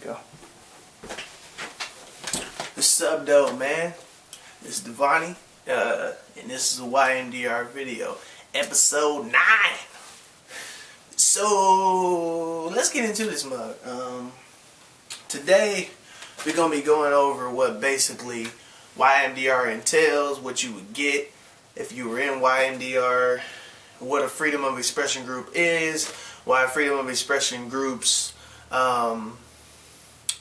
go. What's up, though, man? This is Devani, and this is a YMDR video, episode 9. So let's get into this mug. Today we're gonna be going over what basically YMDR entails, what you would get if you were in YMDR, what a freedom of expression group is, why freedom of expression groups,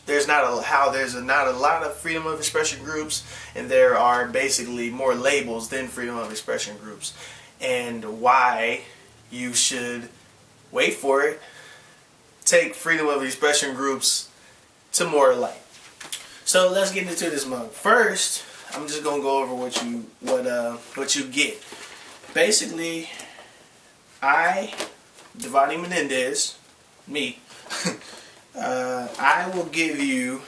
there's not a lot of freedom of expression groups, and there are basically more labels than freedom of expression groups, and why you should, wait for it, take freedom of expression groups to more light. So let's get into this mug. First, I'm just gonna go over what you get. Basically, I, Devani Menendez, me, I will give you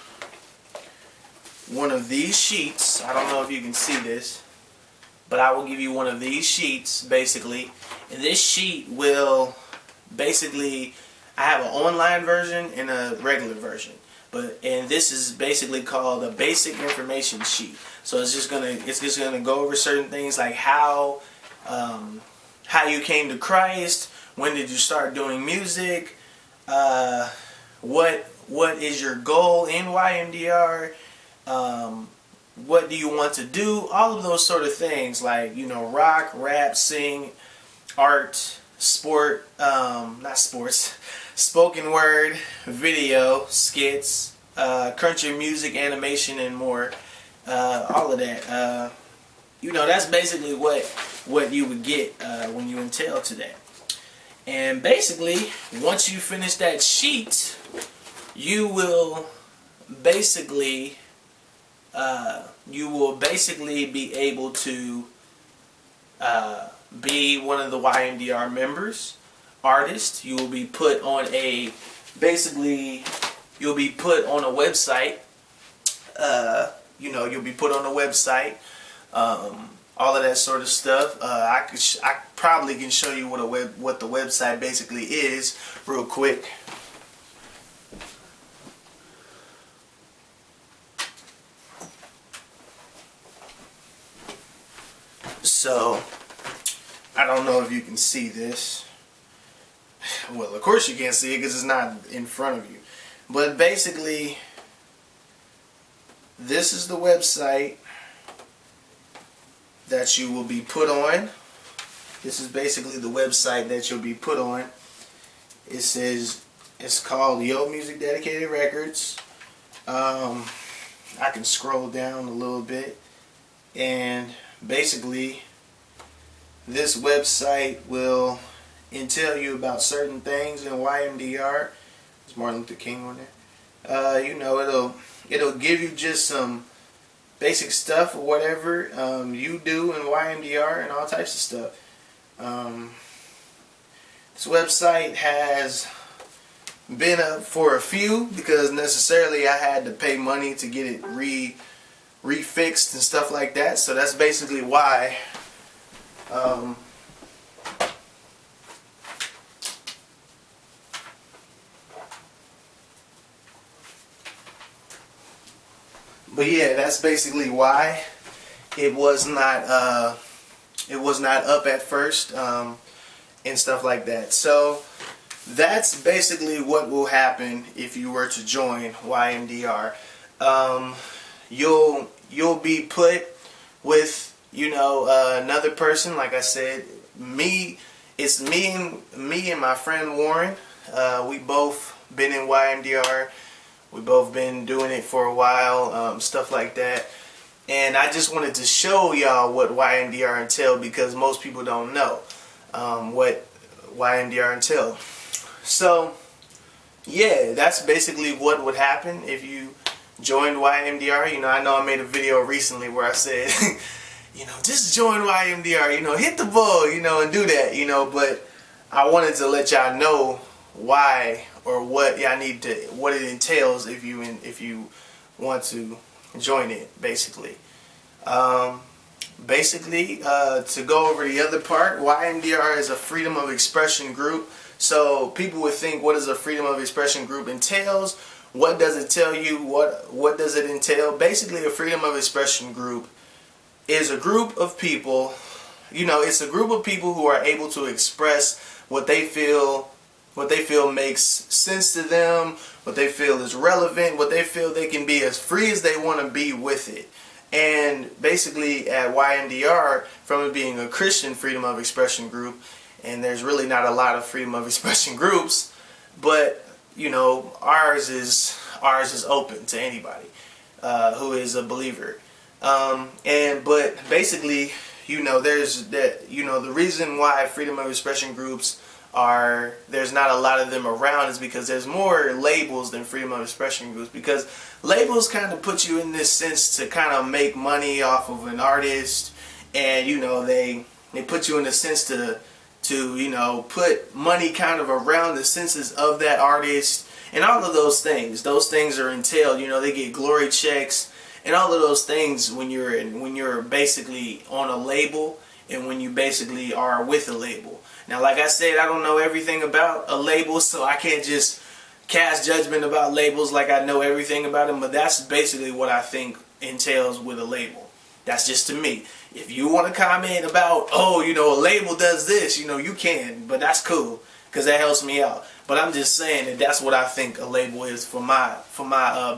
one of these sheets. I don't know if you can see this, but I will give you one of these sheets, basically. And this sheet will basically, I have an online version and a regular version. And this is basically called a basic information sheet. So it's just gonna go over certain things like how you came to Christ, when did you start doing music, what is your goal in YMDR, what do you want to do, all of those sort of things, like, you know, rock, rap, sing, art, sport, not sports, spoken word, video, skits, country music, animation, and more. All of that. You know, that's basically what you would get when you entail to that. And basically, once you finish that sheet, you will basically be able to be one of the YMDR members, artist. You will be put on a you'll be put on a website. You know, you'll be put on a website. All of that sort of stuff. I probably can show you what the website basically is real quick. So, I don't know if you can see this. Well, of course you can't see it because it's not in front of you. But basically, this is the website that you will be put on. This is basically the website that you'll be put on. It says, it's called Yo Music Dedicated Records. I can scroll down a little bit, and basically this website will tell you about certain things in YMDR. There's Martin Luther King on there. You know, it'll give you just some basic stuff or whatever you do in YMDR and all types of stuff. This website has been up for a few because necessarily I had to pay money to get it refixed and stuff like that. So that's basically why. But yeah, that's basically why it was not up at first, and stuff like that. So that's basically what will happen if you were to join YMDR. You'll be put with, you know, another person. Like I said, it's me and my friend Warren. We both been in YMDR. We both been doing it for a while, stuff like that. And I just wanted to show y'all what YMDR entail, because most people don't know what YMDR entail. So yeah, that's basically what would happen if you joined YMDR. You know, I know I made a video recently where I said, you know, just join YMDR, you know, hit the ball, you know, and do that, you know, but I wanted to let y'all know why, or what it entails if you want to join it, basically. To go over the other part, YMDR is a freedom of expression group. So people would think, what does a freedom of expression group entails? what does it tell you? What does it entail? Basically, a freedom of expression group is a group of people, it's a group of people who are able to express what they feel makes sense to them, what they feel is relevant, what they feel they can be as free as they want to be with it. And basically at YMDR, from it being a Christian freedom of expression group, and there's really not a lot of freedom of expression groups, but ours is open to anybody who is a believer. But basically, there's that, the reason why freedom of expression groups there's not a lot of them around is because there's more labels than freedom of expression groups, because labels kind of put you in this sense to kind of make money off of an artist, and they put you in the sense to put money kind of around the senses of that artist, and all of those things are entailed. They get glory checks and all of those things when you're basically on a label, and when you basically are with a label. Now, like I said, I don't know everything about a label, so I can't just cast judgment about labels like I know everything about them, but that's basically what I think entails with a label. That's just to me. If you want to comment about, a label does this, you can, but that's cool, because that helps me out. But I'm just saying that that's what I think a label is for my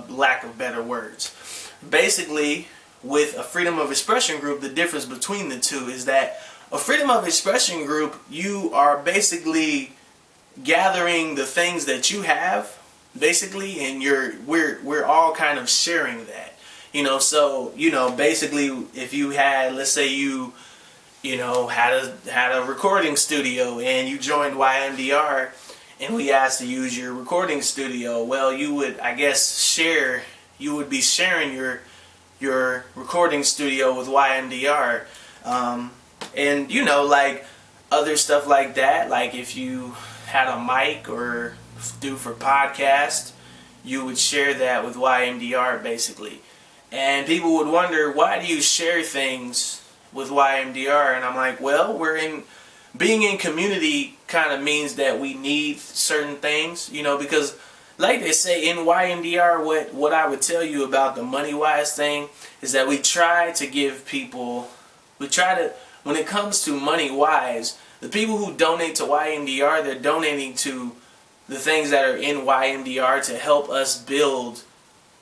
lack of better words. Basically, with a freedom of expression group, the difference between the two is that a freedom of expression group, you are basically gathering the things that you have, basically, and we're all kind of sharing that. So basically, if you had, let's say you had a recording studio and you joined YMDR and we asked to use your recording studio, well, you would, I guess, you would be sharing your recording studio with YMDR. And like other stuff like that, like if you had a mic or do for podcast, you would share that with YMDR basically. And people would wonder, why do you share things with YMDR? And I'm like, well, being in community kind of means that we need certain things, because like they say in YMDR, what I would tell you about the money wise thing is that we try to give people, when it comes to money wise, the people who donate to YMDR, they're donating to the things that are in YMDR to help us build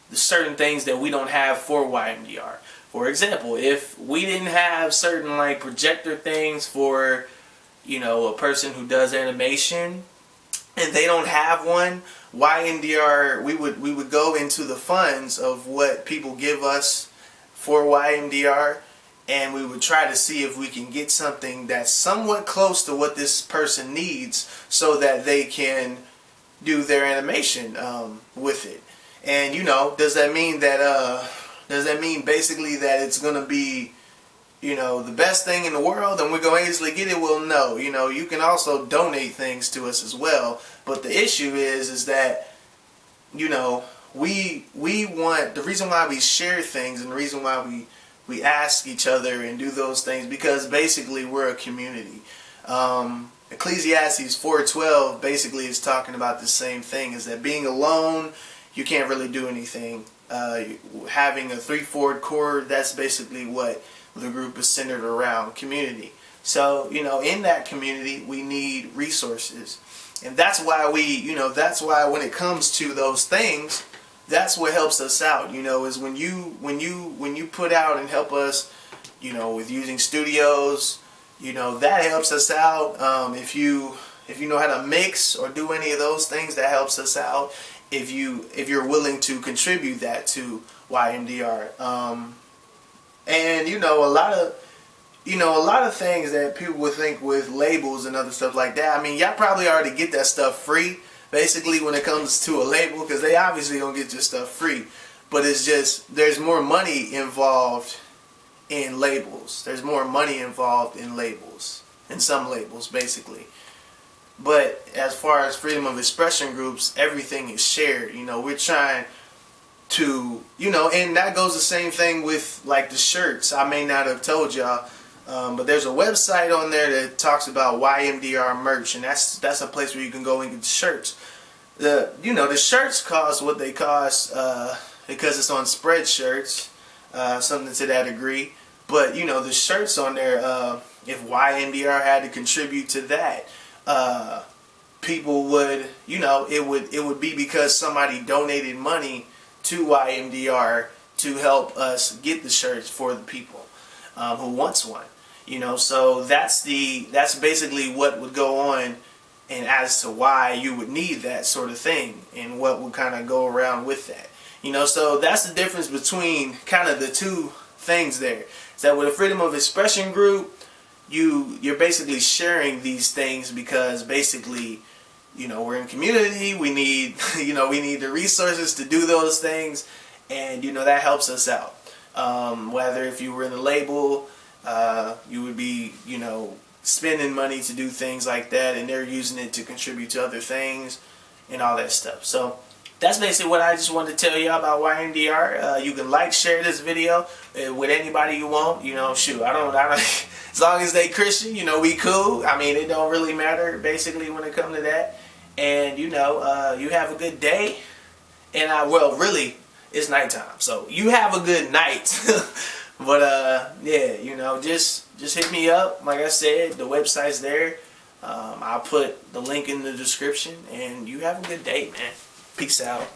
the certain things that we don't have for YMDR. For example, if we didn't have certain like projector things for, a person who does animation, and they don't have one, YMDR, we would go into the funds of what people give us for YMDR, and we would try to see if we can get something that's somewhat close to what this person needs so that they can do their animation with it. And does that mean basically that it's gonna be the best thing in the world and we're gonna easily get it? Well, no. You can also donate things to us as well, but the issue is that we want, the reason why we share things and the reason why we ask each other and do those things, because basically we're a community. Ecclesiastes 4:12 basically is talking about the same thing, is that being alone, you can't really do anything. Having a 3/4 core, that's basically what the group is centered around, community. So, in that community, we need resources. And that's why when it comes to those things, that's what helps us out, is when you put out and help us, with using studios, that helps us out. If you know how to mix or do any of those things, that helps us out. If you're willing to contribute that to YMDR. And a lot of things that people would think with labels and other stuff like that, I mean, y'all probably already get that stuff free, basically, when it comes to a label, because they obviously don't get your stuff free. But it's just, there's more money involved in labels. There's more money involved in labels, in some labels, basically. But as far as freedom of expression groups, everything is shared. We're trying to, and that goes the same thing with like the shirts. I may not have told y'all, but there's a website on there that talks about YMDR merch, and that's a place where you can go and get the shirts. the shirts cost what they cost because it's on Spreadshirts, something to that degree. But the shirts on there, if YMDR had to contribute to that, people would, it would be because somebody donated money to YMDR to help us get the shirts for the people who wants one. So that's basically what would go on, and as to why you would need that sort of thing and what would kind of go around with that. So that's the difference between kind of the two things there. Is that with a freedom of expression group, you're basically sharing these things because basically, we're in community, we need, we need the resources to do those things, and that helps us out. Whether if you were in a label, you would be, spending money to do things like that, and they're using it to contribute to other things and all that stuff. So that's basically what I just wanted to tell you about YMDR. You can like, share this video with anybody you want. Shoot, I don't as long as they Christian, we cool. I mean, it don't really matter basically when it comes to that. And you have a good day. And really, it's nighttime, so you have a good night. But yeah, just hit me up. Like I said, the website's there. I'll put the link in the description, and you have a good day, man. Peace out.